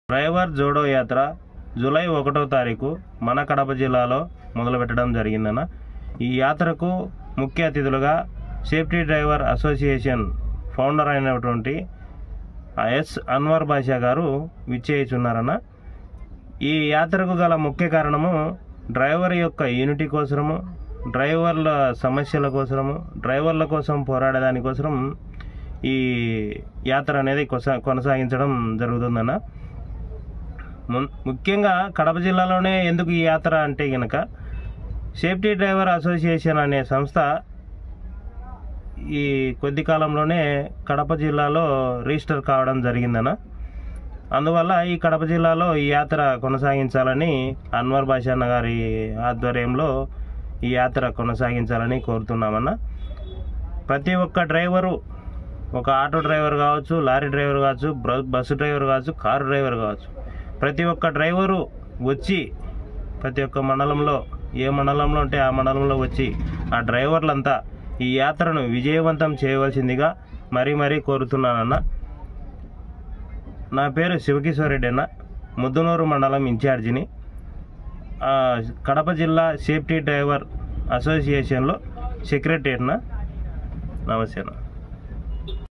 Driver Jodo Yatra July 1వ తారీఖు మన కడప జిల్లాలో మొదలుపెట్టడం జరిగిందన్న. ఈ యాత్రకు ముఖ్య అతిథులుగా సేఫ్టీ డ్రైవర్ అసోసియేషన్ ఫౌండర్ అయినటువంటి ఎస్ అన్వర్ బాషా గారు విచ్చేయుచున్నారన్న. ఈ యాత్రకు గల ముఖ్య కారణము డ్రైవర్ యొక్క యూనిటీ కోసము, డ్రైవర్ల సమస్యల కోసము, డ్రైవర్ల కోసం పోరాడేదానికోసం ఈ యాత్ర అనేది కొనసాగించడం జరుగుతుందన్న. ముఖ్యంగా కడప జిల్లాలోనే ఎందుకు ఈ యాత్ర అంటే కనుక సేఫ్టీ డ్రైవర్ అసోసియేషన్ అనే సంస్థ ఈ కొద్ది కాలంలోనే కడప జిల్లాలో రిజిస్టర్ కావడం జరిగిందన్న. అందువల్ల ఈ కడప జిల్లాలో ఈ యాత్ర కొనసాగించాలని అన్వర్ బాషా గారి ఆధ్వర్యంలో ఈ యాత్ర కొనసాగించాలని కోరుతున్నామన్న. ప్రతి ఒక్క డ్రైవరు, ఒక ఆటో డ్రైవర్ కావచ్చు, లారీ డ్రైవర్ కావచ్చు, బస్సు డ్రైవర్ కావచ్చు, కారు డ్రైవర్ కావచ్చు, ప్రతి ఒక్క డ్రైవరు వచ్చి ప్రతి ఒక్క మండలంలో, ఏ మండలంలో ఉంటే ఆ మండలంలో వచ్చి ఆ డ్రైవర్లంతా ఈ యాత్రను విజయవంతం చేయవలసిందిగా మరీ కోరుతున్నానన్న. నా పేరు శివకిషోర్ రెడ్డి అన్న, ముద్దునూరు మండలం ఇన్ఛార్జిని, కడప జిల్లా సేఫ్టీ డ్రైవర్ అసోసియేషన్లో సెక్రటరీ అన్న. నమస్తే అన్న.